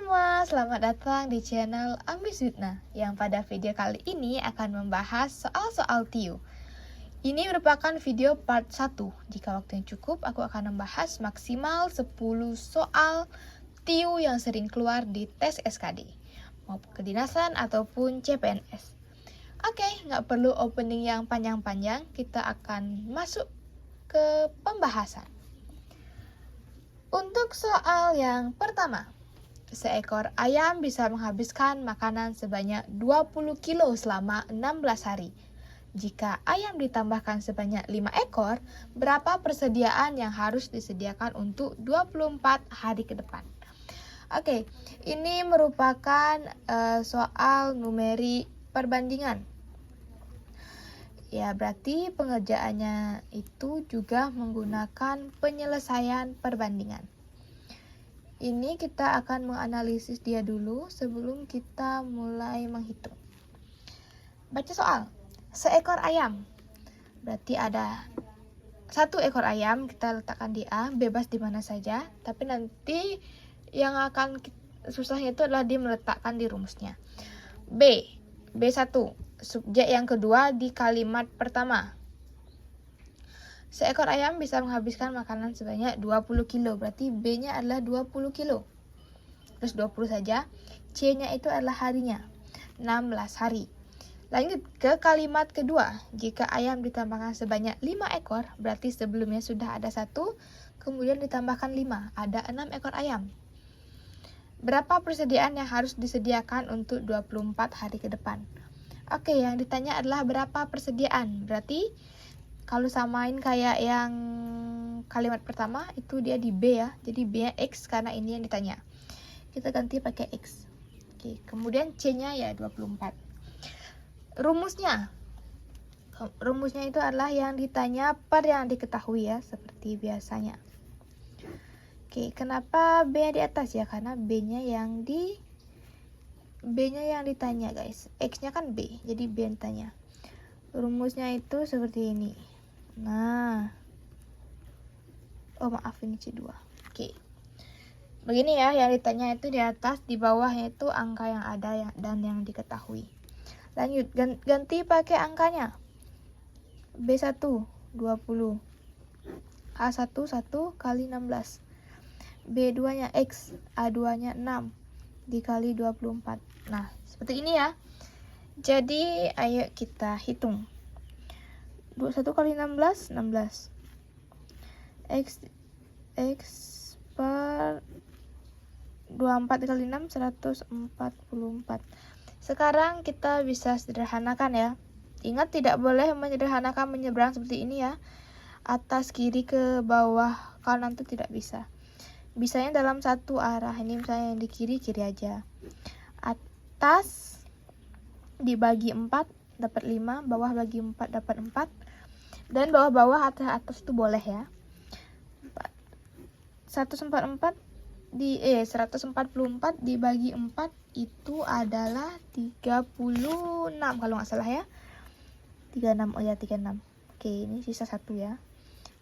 semua, selamat datang di channel Amis Widna yang pada video kali ini akan membahas soal-soal TIU. Ini merupakan video part 1. Jika waktunya cukup, aku akan membahas maksimal 10 soal TIU yang sering keluar di tes SKD, maupun kedinasan ataupun CPNS. Oke, nggak perlu opening yang panjang-panjang, kita akan masuk ke pembahasan. Untuk soal yang pertama, seekor ayam bisa menghabiskan makanan sebanyak 20 kilo selama 16 hari. Jika ayam ditambahkan sebanyak 5 ekor, berapa persediaan yang harus disediakan untuk 24 hari ke depan? Oke, ini merupakan soal numerik perbandingan. Ya, berarti pengerjaannya itu juga menggunakan penyelesaian perbandingan. Ini kita akan menganalisis dia dulu sebelum kita mulai menghitung. Baca soal. Seekor ayam. Berarti ada 1 ekor ayam, kita letakkan di A, bebas di mana saja. Tapi nanti yang akan susahnya itu adalah dia meletakkan di rumusnya. B1. Subjek yang kedua di kalimat pertama. Seekor ayam bisa menghabiskan makanan sebanyak 20 kilo. Berarti B-nya adalah 20 kilo. Terus 20 saja. C-nya itu adalah harinya. 16 hari. Lanjut ke kalimat kedua. Jika ayam ditambahkan sebanyak 5 ekor, berarti sebelumnya sudah ada 1, kemudian ditambahkan 5. Ada 6 ekor ayam. Berapa persediaan yang harus disediakan untuk 24 hari ke depan? Oke, yang ditanya adalah berapa persediaan. Berarti kalau samain kayak yang kalimat pertama, itu dia di B ya. Jadi B-nya X karena ini yang ditanya. Kita ganti pakai X. Oke, kemudian C-nya ya 24. Rumusnya. Rumusnya itu adalah yang ditanya per yang diketahui ya, seperti biasanya. Oke, kenapa B-nya di atas ya? Karena B-nya yang ditanya, guys. X-nya kan B, jadi B yang ditanya. Rumusnya itu seperti ini. Nah, maaf, ini C2. Oke. Begini ya, yang ditanya itu di atas, di bawahnya itu angka yang ada dan yang diketahui. Lanjut, ganti pakai angkanya. B1 20. A1 1 kali 16. B2-nya X, A2-nya 6 dikali 24. Nah, seperti ini ya. Jadi, ayo kita hitung. 21 kali 16, 16. X per 24 kali 6, 144. Sekarang kita bisa sederhanakan ya. Ingat, tidak boleh menyederhanakan menyeberang seperti ini ya. Atas kiri ke bawah kanan itu tidak bisa. Bisanya dalam satu arah. Ini misalnya yang di kiri aja. Atas dibagi 4 dapat 5, bawah bagi 4 dapat 4. Dan bawah-bawah atas itu boleh ya. 144 dibagi 4 itu adalah 36 kalau nggak salah ya. 36, 36. Oke, ini sisa 1 ya.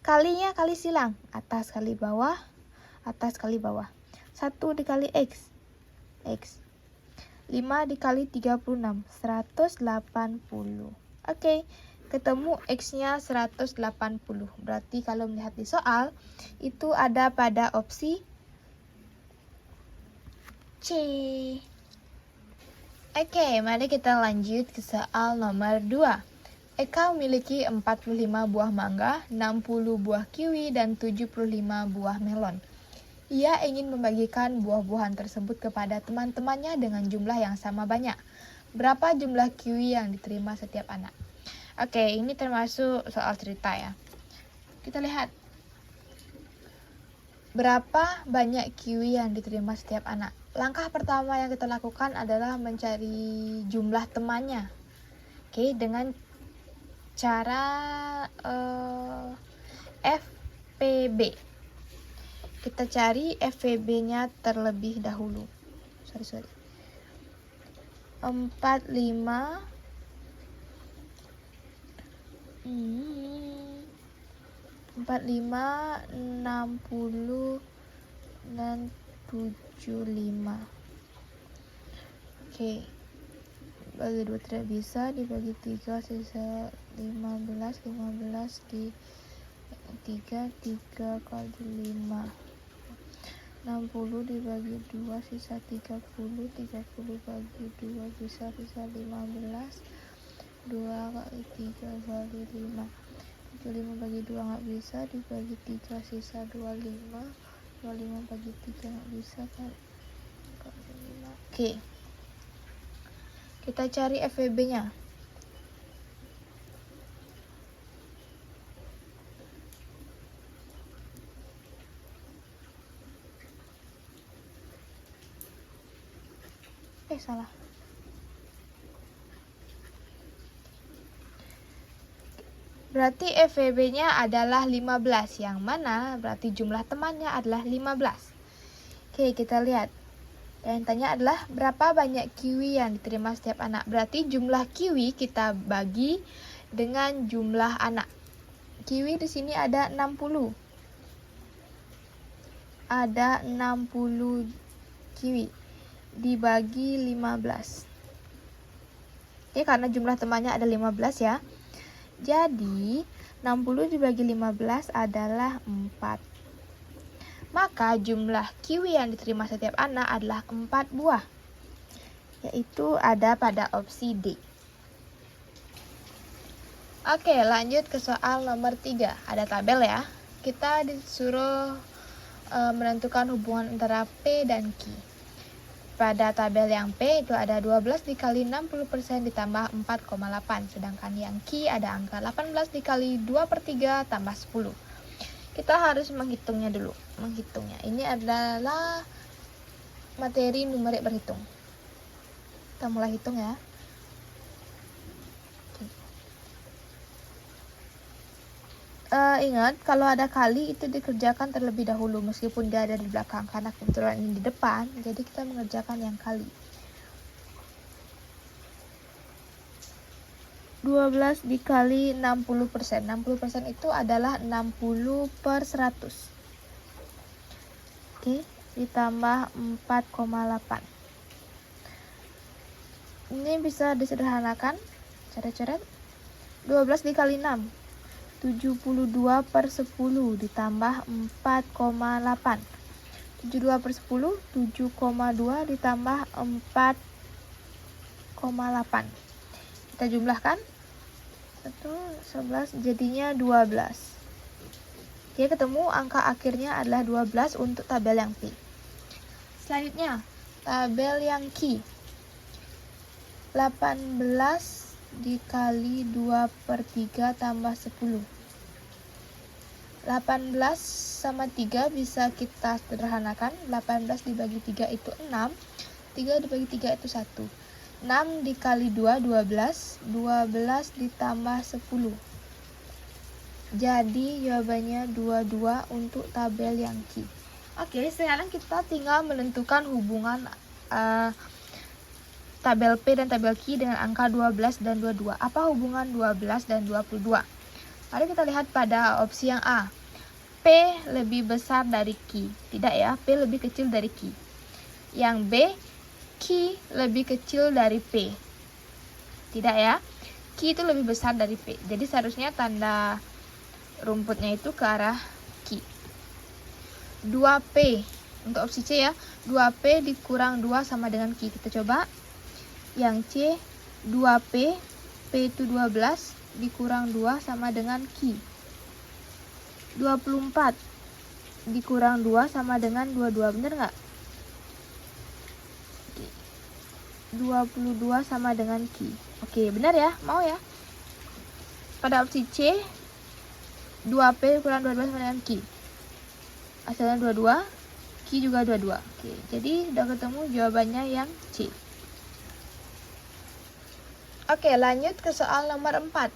Kalinya kali silang, atas kali bawah, atas kali bawah. 1 dikali X. 5 dikali 36, 180. Oke, ketemu X-nya 180. Berarti kalau melihat di soal, itu ada pada opsi C. Oke, mari kita lanjut ke soal nomor 2. Eka memiliki 45 buah mangga, 60 buah kiwi, dan 75 buah melon. Ia ingin membagikan buah-buahan tersebut kepada teman-temannya dengan jumlah yang sama banyak. Berapa jumlah kiwi yang diterima setiap anak? Oke, ini termasuk soal cerita ya. Kita lihat. Berapa banyak kiwi yang diterima setiap anak? Langkah pertama yang kita lakukan adalah mencari jumlah temannya. Oke, dengan cara FPB. Kita cari FVB-nya terlebih dahulu. 45 60 dan 75. Oke. Bagi 2 tidak bisa, dibagi 3 sisa 15. 15 di 3 kali 5. 60 dibagi 2 sisa 30. 30 bagi 2 bisa sisa 15. 2 kali 3 kali 5. 25 bagi 2 nggak bisa, dibagi 3 sisa 25. 25 bagi 3 nggak bisa, kali 5. Oke. Kita cari FWB-nya. Salah. Berarti FWB-nya adalah 15, yang mana berarti jumlah temannya adalah 15. Oke, kita lihat. Yang tanya adalah berapa banyak kiwi yang diterima setiap anak. Berarti jumlah kiwi kita bagi dengan jumlah anak. Kiwi di sini ada 60. Ada 60 kiwi dibagi 15. Oke, karena jumlah temannya ada 15 ya. Jadi 60 dibagi 15 adalah 4. Maka jumlah kiwi yang diterima setiap anak adalah 4 buah. Yaitu ada pada opsi D. Oke, lanjut ke soal nomor 3. Ada tabel ya. Kita disuruh menentukan hubungan antara P dan Q. Pada tabel yang P itu ada 12 dikali 60% ditambah 4,8. Sedangkan yang Q ada angka 18 dikali 2/3 tambah 10. Kita harus menghitungnya dulu. Ini adalah materi numerik berhitung. Kita mulai hitung ya. Ingat, kalau ada kali itu dikerjakan terlebih dahulu meskipun dia ada di belakang. Karena kebetulan ini di depan, jadi kita mengerjakan yang kali. 12 dikali 60%. 60% itu adalah 60/100. Oke, ditambah 4,8. Ini bisa disederhanakan. Coret-coret. 12 dikali 6. 72/10 ditambah 4,8. 72/10, 7,2 ditambah 4,8. Kita jumlahkan. 11 jadinya 12. Oke, ketemu angka akhirnya adalah 12 untuk tabel yang P. Selanjutnya, tabel yang Q. 18 dikali 2/3 tambah 10. 18 sama 3 bisa kita sederhanakan. 18 dibagi 3 itu 6. 3 dibagi 3 itu 1. 6 dikali 2, 12. 12 ditambah 10. Jadi jawabannya 22 untuk tabel yang Q. Oke, sekarang kita tinggal menentukan hubungan tabel P dan tabel Q dengan angka 12 dan 22. Apa hubungan 12 dan 22? Mari kita lihat pada opsi yang A. P lebih besar dari Q. Tidak ya, P lebih kecil dari Q. Yang B, Q lebih kecil dari P. Tidak ya, Q itu lebih besar dari P. Jadi seharusnya tanda rumputnya itu ke arah Q. 2P. Untuk opsi C ya, 2P dikurang 2 sama dengan Q. Kita coba. Yang C, 2P, P itu 12, dikurang 2 sama dengan Q. 24 dikurang 2 sama dengan 22, bener nggak? 22 sama dengan Q. Oke, benar ya? Mau ya? Pada opsi C, 2P dikurang 22 sama dengan Q. Hasilnya 22, Q juga 22. Oke, jadi udah ketemu jawabannya yang C. Oke, lanjut ke soal nomor 4.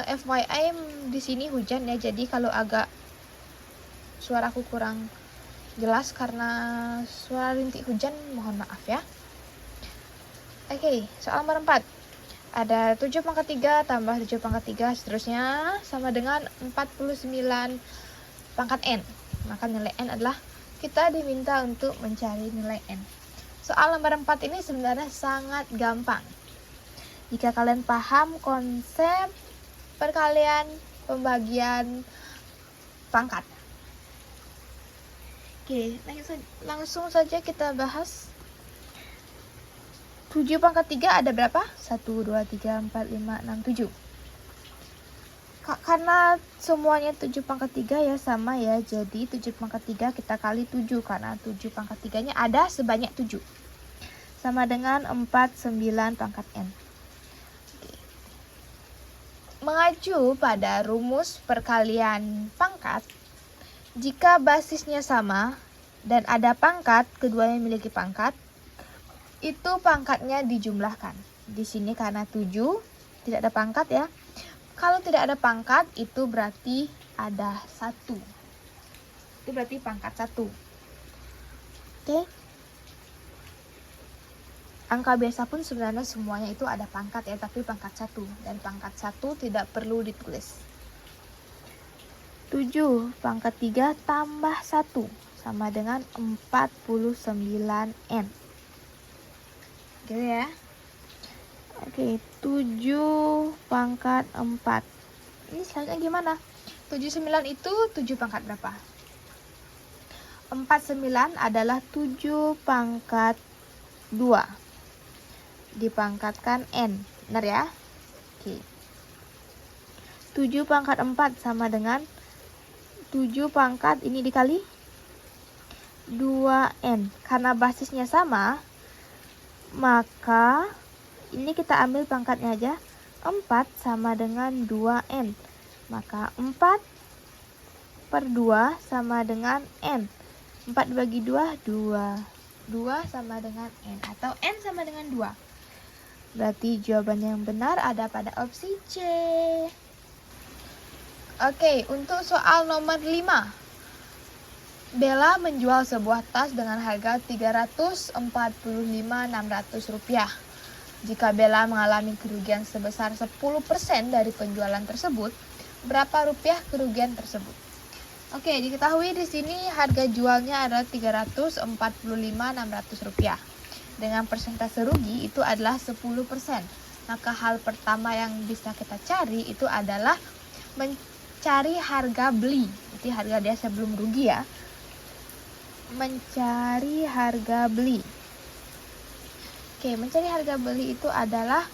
FYI di sini hujan ya, jadi kalau agak suaraku kurang jelas karena suara rintik hujan, mohon maaf ya. Oke, soal nomor 4. Ada 7/3 tambah 7/3 seterusnya sama dengan 49 pangkat N. Maka nilai N adalah, kita diminta untuk mencari nilai N. soal nomor 4 ini sebenarnya sangat gampang. Jika kalian paham konsep perkalian pembagian pangkat. Oke, langsung saja kita bahas. 7 pangkat 3 ada berapa? 1, 2, 3, 4, 5, 6, 7. Karena semuanya 7 pangkat 3 ya sama ya. Jadi 7 pangkat 3 kita kali 7. Karena 7 pangkat 3 nya ada sebanyak 7. Sama dengan 49 pangkat N. Oke. Mengacu pada rumus perkalian pangkat, jika basisnya sama dan ada pangkat, keduanya memiliki pangkat, itu pangkatnya dijumlahkan. Di sini karena 7 tidak ada pangkat ya. Kalau tidak ada pangkat itu berarti ada 1. Itu berarti pangkat 1. Oke. Angka biasa pun sebenarnya semuanya itu ada pangkat ya, tapi pangkat 1. Dan pangkat 1 tidak perlu ditulis. 7 pangkat 3 tambah 1 sama dengan 49N. Gitu ya. Oke, 7 pangkat 4. Ini selanjutnya gimana? 79 itu 7 pangkat berapa? 49 adalah 7 pangkat 2. Dipangkatkan N. Benar ya? Oke. 7 pangkat 4 sama dengan 7 pangkat ini dikali 2N. Karena basisnya sama, maka ini kita ambil pangkatnya aja. 4 sama dengan 2N. Maka 4 per 2 sama dengan N. 4 dibagi 2, 2. 2 sama dengan N. Atau N sama dengan 2. Berarti jawaban yang benar ada pada opsi C. Oke, untuk soal nomor 5. Bella menjual sebuah tas dengan harga Rp345.600. Jika Bella mengalami kerugian sebesar 10% dari penjualan tersebut, berapa rupiah kerugian tersebut? Oke, diketahui di sini harga jualnya adalah Rp345.600. Dengan persentase rugi itu adalah 10%. Maka hal pertama yang bisa kita cari itu adalah mencari harga beli. Jadi harga dia sebelum rugi ya. Mencari harga beli. Oke, mencari harga beli itu adalah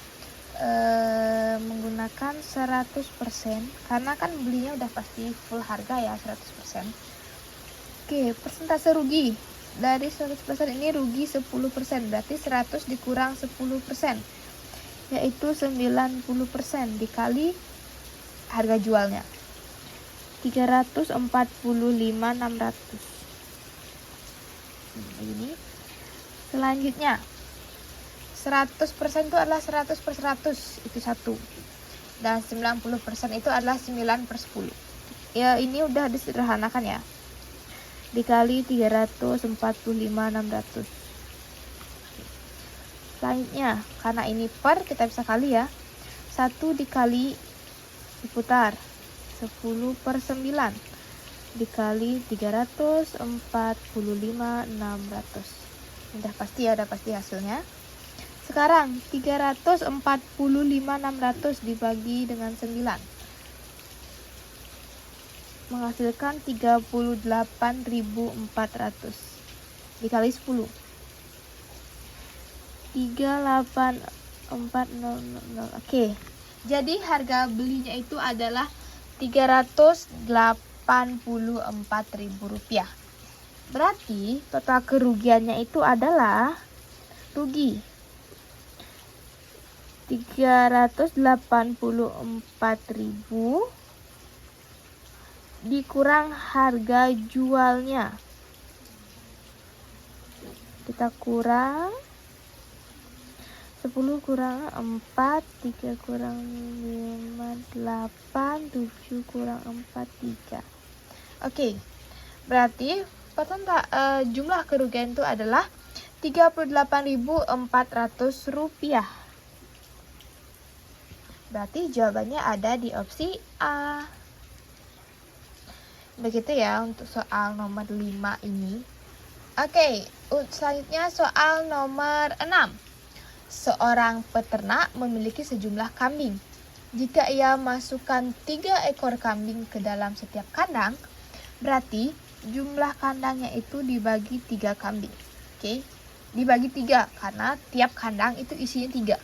menggunakan 100%. Karena kan belinya udah pasti full harga ya, 100%. Oke, persentase rugi. Dari 100% ini rugi 10%. Berarti 100 dikurang 10%. Yaitu 90% dikali harga jualnya. 345.600. Ini. Selanjutnya. 100% itu adalah 100 per 100, itu 1. Dan 90% itu adalah 9 per 10. Ya, ini udah disederhanakan ya. Dikali 345.600. Selanjutnya, karena ini per, kita bisa kali ya. 1 dikali diputar. 10 per 9. Dikali 345.600. Udah pasti ya, udah pasti hasilnya. Sekarang 345.600 dibagi dengan 9 menghasilkan 38.400 dikali 10. 38400. Oke. Jadi harga belinya itu adalah Rp384.000. Berarti total kerugiannya itu adalah rugi 384.000 dikurang harga jualnya. Kita kurang 10 kurang 4, 3 kurang 5, 8, 7 kurang 4, 3. Oke, berarti jumlah kerugian itu adalah Rp38.400. Berarti jawabannya ada di opsi A. Begitu ya untuk soal nomor 5 ini. Oke, Selanjutnya soal nomor 6. Seorang peternak memiliki sejumlah kambing. Jika ia masukkan 3 ekor kambing ke dalam setiap kandang, berarti jumlah kandangnya itu dibagi 3 kambing. Oke, dibagi 3 karena tiap kandang itu isinya 3.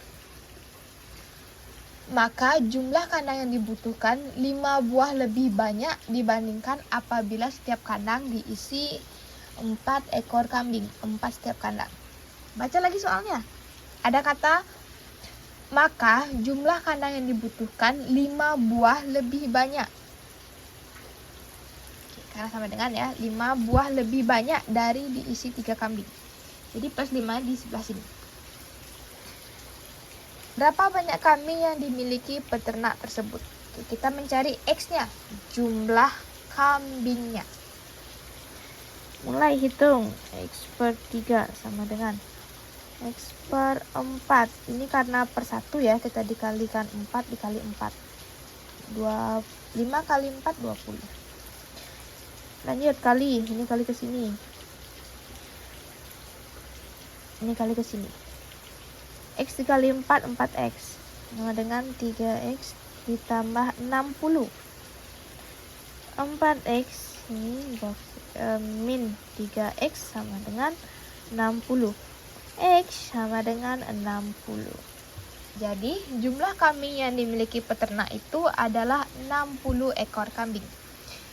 Maka jumlah kandang yang dibutuhkan 5 buah lebih banyak dibandingkan apabila setiap kandang diisi 4 ekor kambing, 4 setiap kandang. Baca lagi soalnya. Ada kata, maka jumlah kandang yang dibutuhkan 5 buah lebih banyak. Oke, karena sama dengan ya, 5 buah lebih banyak dari diisi 3 kambing. Jadi plus 5 di sebelah sini. Berapa banyak kambing yang dimiliki peternak tersebut? Oke, kita mencari X-nya, jumlah kambingnya. Mulai hitung. X per 3 sama dengan X per 4. Ini karena per 1 ya, kita dikalikan 4 dikali 4. 5 kali 4, 20. Lanjut kali, ini kali ke sini. Ini kali ke sini. X dikali 4, 4X. Sama dengan 3X ditambah 60. 4X ini min 3X sama dengan 60. X sama dengan 60. Jadi jumlah kambing yang dimiliki peternak itu adalah 60 ekor kambing.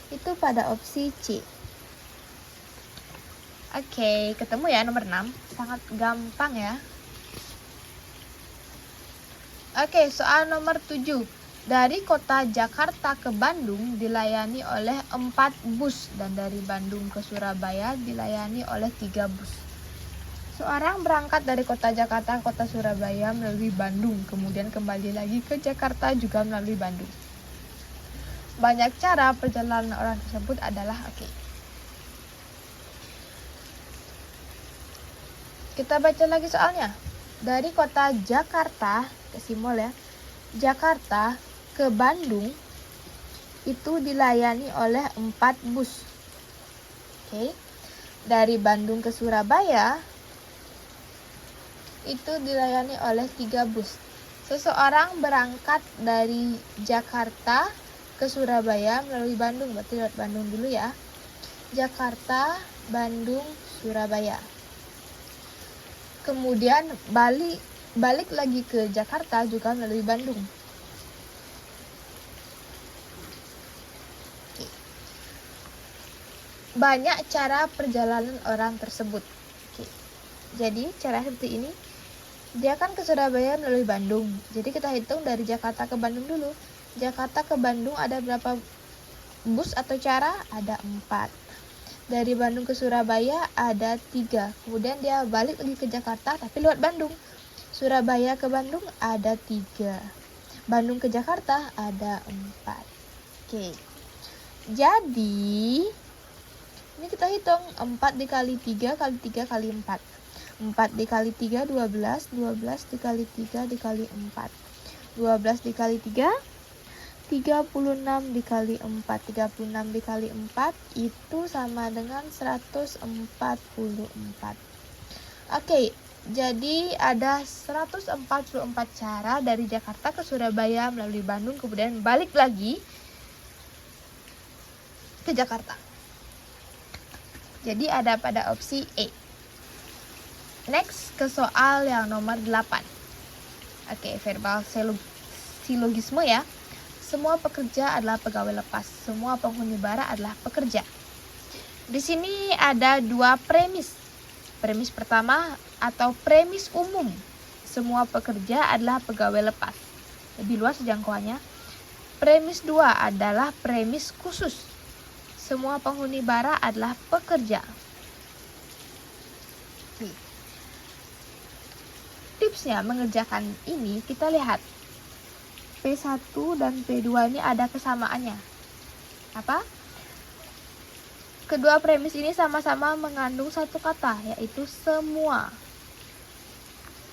Itu pada opsi C. Oke, ketemu ya nomor 6. Sangat gampang ya. Oke, soal nomor 7. Dari kota Jakarta ke Bandung dilayani oleh 4 bus dan dari Bandung ke Surabaya dilayani oleh 3 bus. Seorang berangkat dari kota Jakarta ke kota Surabaya melalui Bandung, kemudian kembali lagi ke Jakarta juga melalui Bandung. Banyak cara perjalanan orang tersebut adalah Kita baca lagi soalnya. Dari kota Jakarta ke simbol ya, Jakarta ke Bandung itu dilayani oleh 4 bus. Oke. Dari Bandung ke Surabaya itu dilayani oleh 3 bus. Seseorang berangkat dari Jakarta ke Surabaya melalui Bandung, berarti lewat Bandung dulu ya. Jakarta, Bandung, Surabaya. Kemudian balik lagi ke Jakarta juga melalui Bandung. Oke. Banyak cara perjalanan orang tersebut. Oke. Jadi cara seperti ini, dia kan ke Surabaya melalui Bandung. Jadi kita hitung dari Jakarta ke Bandung dulu. Jakarta ke Bandung ada berapa bus atau cara? Ada 4. Dari Bandung ke Surabaya ada 3. Kemudian dia balik lagi ke Jakarta tapi lewat Bandung. Surabaya ke Bandung ada 3. Bandung ke Jakarta ada 4. Oke. Jadi ini kita hitung 4 dikali 3 kali 3 kali 4. 4 dikali 3 12. 12 dikali 3 dikali 4. 12 dikali 3 36 dikali 4. 36 dikali 4 itu sama dengan 144. Oke, jadi ada 144 cara dari Jakarta ke Surabaya melalui Bandung, kemudian balik lagi ke Jakarta. Jadi ada pada opsi E. Next ke soal yang nomor 8. Oke, verbal silogisme ya. Semua pekerja adalah pegawai lepas. Semua penghuni bara adalah pekerja. Di sini ada 2 premis. Premis pertama atau premis umum. Semua pekerja adalah pegawai lepas. Lebih luas jangkauannya. Premis 2 adalah premis khusus. Semua penghuni bara adalah pekerja. Tipsnya mengerjakan ini kita lihat. P1 dan P2 ini ada kesamaannya. Apa? Kedua premis ini sama-sama mengandung satu kata, yaitu semua.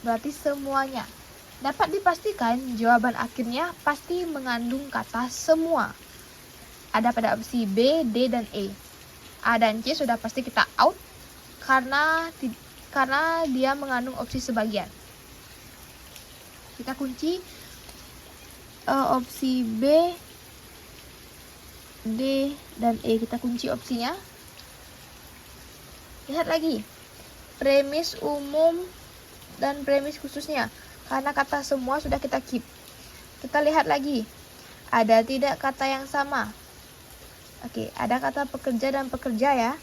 Berarti semuanya. Dapat dipastikan jawaban akhirnya pasti mengandung kata semua. Ada pada opsi B, D, dan E. A dan C sudah pasti kita out karena dia mengandung opsi sebagian. Kita kunci opsi B, D, dan E. Kita kunci opsinya. Lihat lagi premis umum dan premis khususnya. Karena kata semua sudah kita keep. Kita lihat lagi, ada tidak kata yang sama? Oke, ada kata pekerja dan pekerja ya.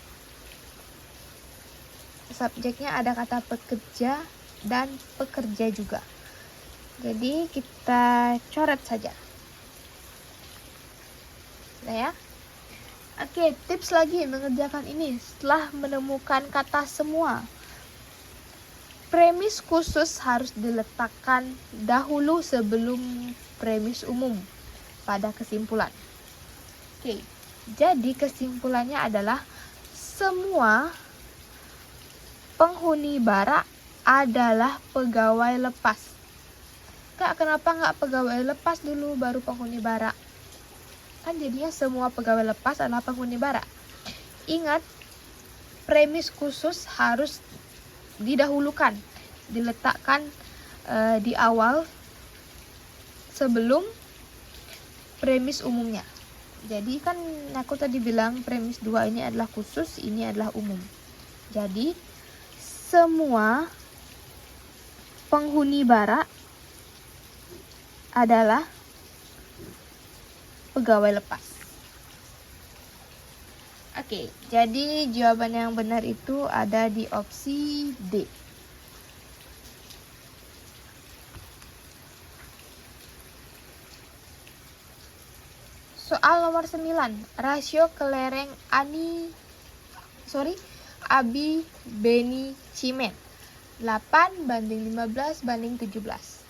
Subjeknya ada kata pekerja dan pekerja juga. Jadi kita coret saja. Nah ya. Oke, tips lagi mengerjakan ini setelah menemukan kata semua. Premis khusus harus diletakkan dahulu sebelum premis umum pada kesimpulan. Oke, jadi kesimpulannya adalah semua penghuni bara adalah pegawai lepas. Kak, kenapa nggak pegawai lepas dulu baru penghuni bara? Kan jadinya semua pegawai lepas adalah penghuni bara. Ingat, premis khusus harus didahulukan, diletakkan di awal sebelum premis umumnya. Jadi kan aku tadi bilang premis 2 ini adalah khusus, ini adalah umum. Jadi semua penghuni bara adalah pegawai lepas. Oke, jadi jawaban yang benar itu ada di opsi D. Soal nomor 9, rasio kelereng Abi, Beni, Cimen. 8:15:17.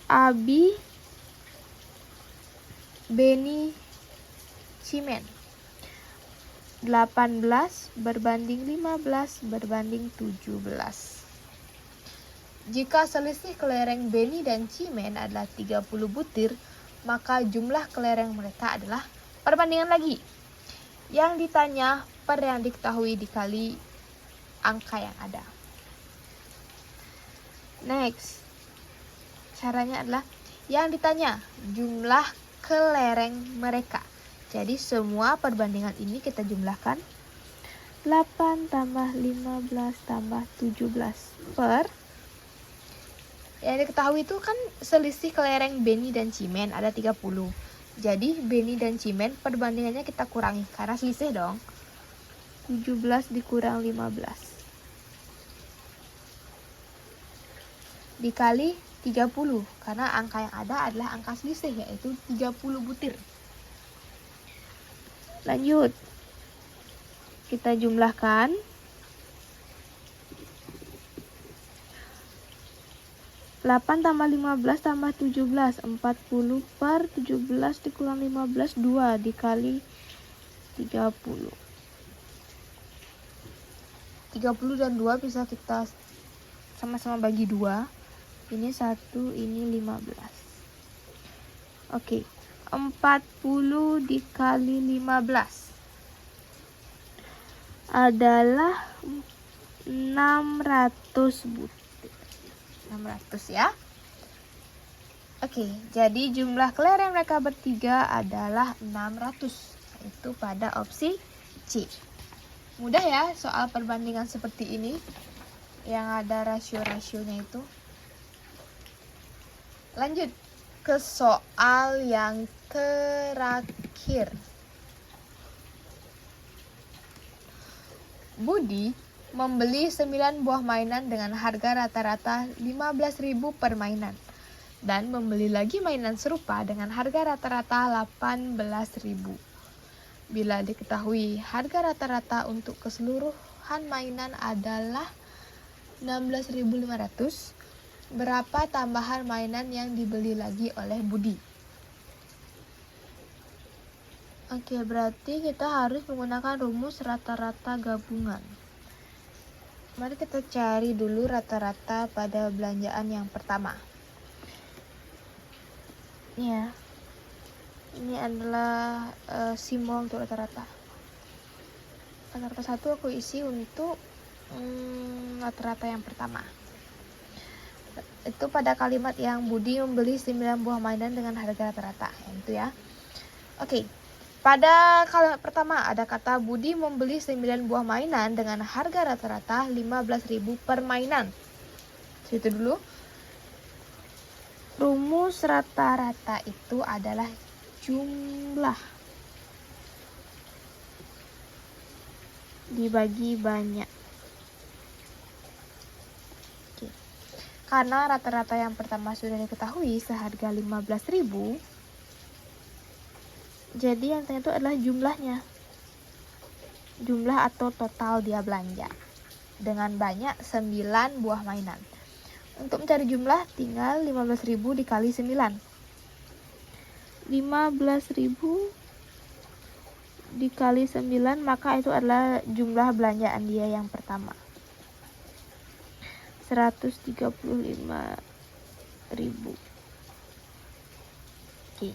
Abi, Beni, Cimen. 18:15:17. Jika selisih kelereng Beni dan Cimen adalah 30 butir, maka jumlah kelereng mereka adalah perbandingan lagi. Yang ditanya per yang diketahui dikali angka yang ada. Next, caranya adalah yang ditanya jumlah kelereng mereka. Jadi semua perbandingan ini kita jumlahkan. 8 tambah 15 tambah 17 per yang diketahui itu kan selisih kelereng Beni dan Cimen ada 30. Jadi Beni dan Cimen perbandingannya kita kurangi karena selisih dong. 17 dikurang 15 dikali 30 karena angka yang ada adalah angka selisih yaitu 30 butir. Lanjut. Kita jumlahkan. 8 tambah 15 tambah 17, 40 per 17 dikurang 15, 2 dikali 30. 30 dan 2 bisa kita sama-sama bagi 2. Ini 1, ini 15. Oke, 40 dikali 15 adalah 600 butir. 600 ya. Oke, jadi jumlah kelereng mereka bertiga adalah 600, yaitu pada opsi C. Mudah ya soal perbandingan seperti ini yang ada rasio-rasionya itu. Lanjut ke soal yang terakhir. Budi membeli 9 buah mainan dengan harga rata-rata 15.000 per mainan dan membeli lagi mainan serupa dengan harga rata-rata 18.000. Bila diketahui harga rata-rata untuk keseluruhan mainan adalah 16.500, berapa tambahan mainan yang dibeli lagi oleh Budi? Oke, berarti kita harus menggunakan rumus rata-rata gabungan. Mari kita cari dulu rata-rata pada belanjaan yang pertama. Ini ya. Ini adalah simbol untuk rata-rata. Kata-kata 1 aku isi untuk rata-rata yang pertama. Itu pada kalimat yang Budi membeli 9 buah mainan dengan harga rata-rata. Itu ya. Oke. Pada kalimat pertama ada kata Budi membeli 9 buah mainan dengan harga rata-rata 15.000 per mainan. Itu dulu. Rumus rata-rata itu adalah jumlah dibagi banyak. Oke. Karena rata-rata yang pertama sudah diketahui seharga 15.000, jadi yang tengah itu adalah jumlahnya. Jumlah atau total dia belanja. Dengan banyak 9 buah mainan. Untuk mencari jumlah tinggal 15.000 dikali 9. 15.000 dikali 9, maka itu adalah jumlah belanjaan dia yang pertama. 135.000. Oke.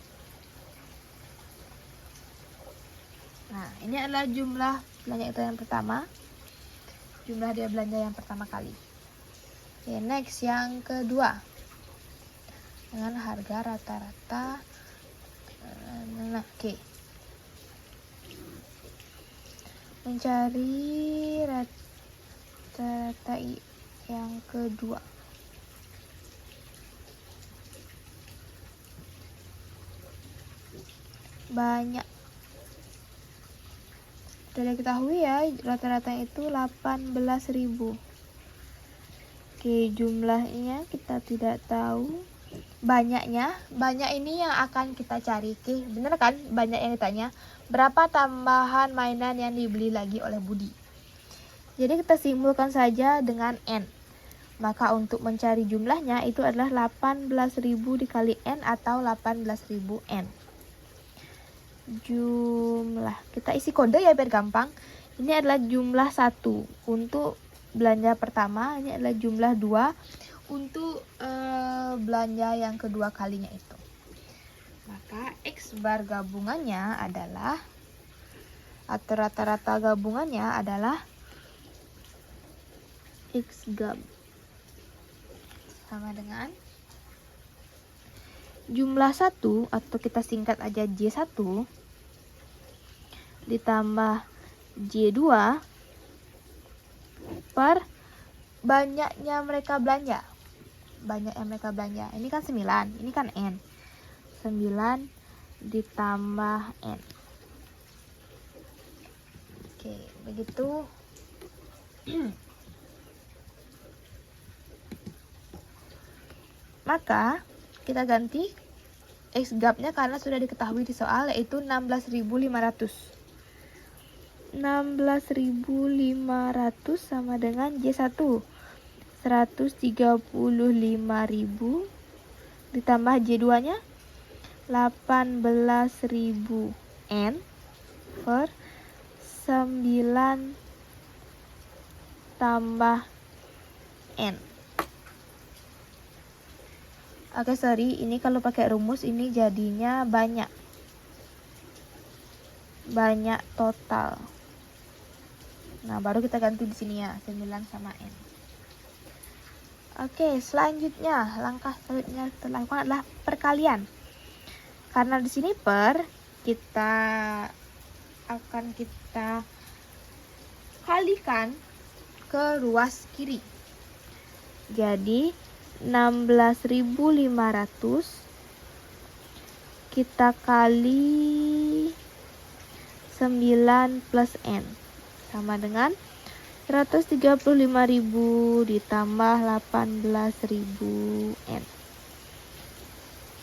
Nah, ini adalah jumlah belanja itu yang pertama. Jumlah dia belanja yang pertama kali. Oke, next yang kedua. Dengan harga rata-rata. Nah, oke. Mencari rata-rata yang kedua. Banyak. Sudah diketahui ya, rata-rata itu 18.000. Oke, jumlahnya kita tidak tahu. Banyaknya, banyak ini yang akan kita cari. Oke, bener kan? Banyak yang ditanya. Berapa tambahan mainan yang dibeli lagi oleh Budi? Jadi kita simpulkan saja dengan N. Maka untuk mencari jumlahnya itu adalah 18.000 dikali N atau 18.000 N. Jumlah, kita isi kode ya biar gampang. Ini adalah jumlah 1 untuk belanja pertama, ini adalah jumlah 2 untuk belanja yang kedua kalinya itu. Maka X bar gabungannya adalah, atau rata-rata gabungannya adalah X gab sama dengan jumlah 1 atau kita singkat aja J1 ditambah J2 per banyaknya mereka belanja. Banyak yang mereka belanja. Ini kan 9, ini kan N. 9 ditambah N. Oke, begitu. Maka kita ganti X gap-nya karena sudah diketahui di soal, yaitu 16.500. 16.500 sama dengan J1 135.000 ditambah J2 nya 18.000 N per 9 tambah N. Oke, sorry, ini kalau pakai rumus ini jadinya banyak total. Nah, baru kita ganti di sini ya, 9 sama N. Oke, selanjutnya, langkah selanjutnya kita lakukan adalah perkalian. Karena di sini per, kita akan kalikan ke ruas kiri. Jadi, 16.500 kita kali 9 plus N sama dengan 135.000 ditambah 18.000 N.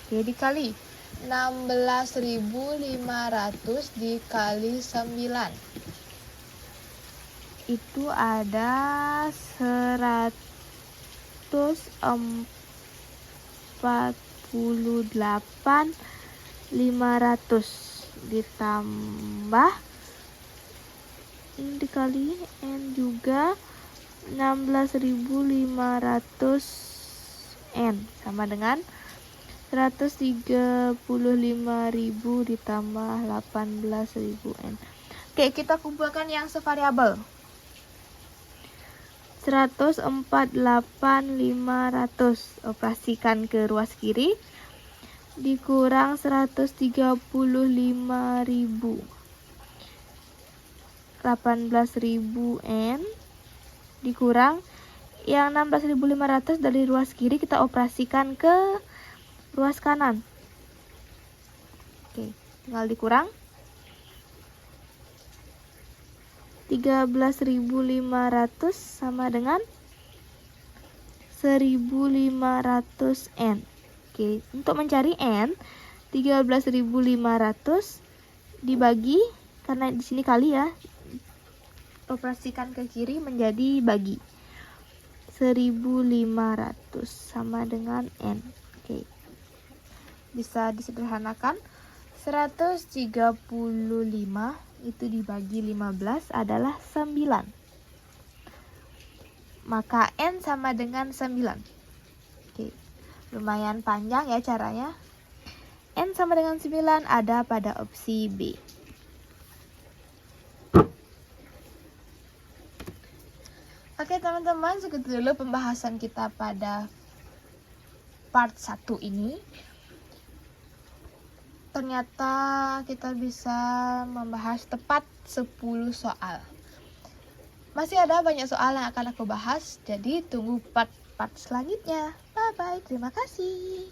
Oke, dikali 16.500 dikali 9. Itu ada 148.500 ditambah ini dikali N juga 16.500 N sama dengan 135.000 ditambah 18.000 N. Oke, kita kumpulkan yang sevariabel. 148.500 operasikan ke ruas kiri dikurang 135.000 18.000 N dikurang yang 16.500 dari ruas kiri kita operasikan ke ruas kanan. Oke, tinggal dikurang 13.500 sama dengan 1.500 N. Oke, untuk mencari N, 13.500 dibagi, karena di sini kali ya, operasikan ke kiri menjadi bagi. 1.500 sama dengan N. Oke, bisa disederhanakan. 135 itu dibagi 15 adalah 9. Maka N sama dengan 9. Oke, lumayan panjang ya caranya. N sama dengan 9 ada pada opsi B. Oke teman-teman, segitu dulu pembahasan kita pada part 1 ini. Ternyata kita bisa membahas tepat 10 soal. Masih ada banyak soal yang akan aku bahas, jadi tunggu part-part selanjutnya. Bye-bye, terima kasih.